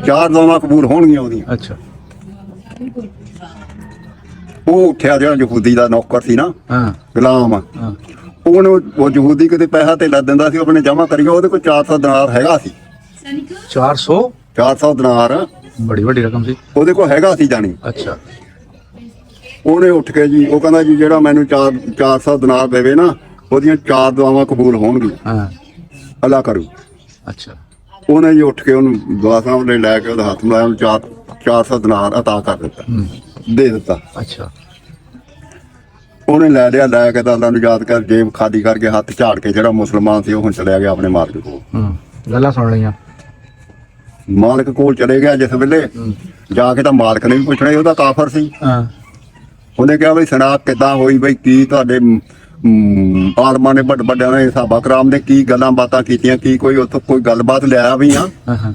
4 ਦੁਆਵਾਂ ਕਬੂਲ ਹੋਣਗੀਆਂ ਉਹਦੀਆਂ। ਅੱਛਾ। ਉਹ ਉੱਠਿਆ ਜਿਹੜਾ ਯਹੂਦੀ ਦਾ ਨੌਕਰ ਸੀ ਨਾ, ਹਾਂ ਗੁਲਾਮ, ਹਾਂ ਉਹਨੂੰ ਉਹ ਯਹੂਦੀ ਕਿਤੇ ਪੈਸਾ ਧੇਲਾ ਦਿੰਦਾ ਸੀ, ਆਪਣੇ ਜਮ੍ਹਾਂ ਕਰੀਏ। ਉਹਦੇ ਕੋਲ 400 ਦਿਨਾਰ ਹੈਗਾ ਸੀ। 400 ਦਿਨਾਰ ਬੜੀ ਵੱਡੀ ਰਕਮ ਸੀ ਉਹਦੇ ਕੋਲ ਹੈਗਾ ਸੀ ਜਾਣੀ। ਅੱਛਾ। ਉਹਨੇ ਉੱਠ ਕੇ ਜੀ ਉਹ ਕਹਿੰਦਾ ਜੀ ਜਿਹੜਾ ਮੈਨੂੰ 400 ਦਿਨਾਰ ਦੇਵੇ ਨਾ, ਉਹਦੀਆਂ 4 ਦੁਆਵਾਂ ਕਬੂਲ ਹੋਣਗੀਆਂ। ਹਾਂ। ਅੱਲਾ ਕਰੂ। ਅੱਛਾ। ਉਹਨੇ ਜੀ ਉੱਠ ਕੇ ਉਹਨੂੰ ਦੁਆ ਸਾਹਮਣੇ ਲੈ ਕੇ ਉਹਦਾ ਹੱਥ ਮਿਲਾਇਆ, ਉਹਨੂੰ 400 ਦਿਨਾਰ ਅਤਾ ਕਰ ਦਿੱਤਾ, ਦੇ ਦਿੱਤਾ। ਅੱਛਾ। ਉਹਨੇ ਲੈ ਲਿਆ, ਲੈ ਕੇ ਤਾਂ ਅੱਲਾ ਨੂੰ ਯਾਦ ਕਰ ਜੇਬ ਖਾਲੀ ਕਰਕੇ ਹੱਥ ਝਾੜ ਕੇ ਜਿਹੜਾ ਮੁਸਲਮਾਨ ਸੀ ਉਹ ਹੁਣ ਚਲਿਆ ਗਿਆ ਆਪਣੇ ਮਾਲਕ ਕੋਲ। ਗੱਲਾਂ ਸੁਣ ਲਈਆਂ। ਮਾਲਕ ਕੋਲ ਚਲੇ ਗਿਆ ਜਿਸ ਵੇਲੇ ਜਾ ਕੇ ਤਾਂ ਮਾਲਕ ਨੇ ਵੀ ਪੁੱਛਣਾ, ਉਹਦਾ ਕਾਫਰ ਸੀ। ਹਾਂ। ਉਹਨੇ ਕਿਹਾ ਬਈ ਸੁਣਾ ਕਿੱਦਾਂ ਹੋਈ, ਬਈ ਕੀ ਤੁਹਾਡੇ ਆਲਮਾਂ ਨੇ ਵੱਡਿਆਂ ਨੇ ਸਾਹਬਾ ਕਰਾਮ ਨੇ ਕੀ ਗੱਲਾਂ ਬਾਤਾਂ ਕੀਤੀਆਂ, ਕੀ ਕੋਈ ਉੱਥੋਂ ਕੋਈ ਗੱਲਬਾਤ ਲਿਆ ਵੀ ਆ। ਹਾਂ ਹਾਂ।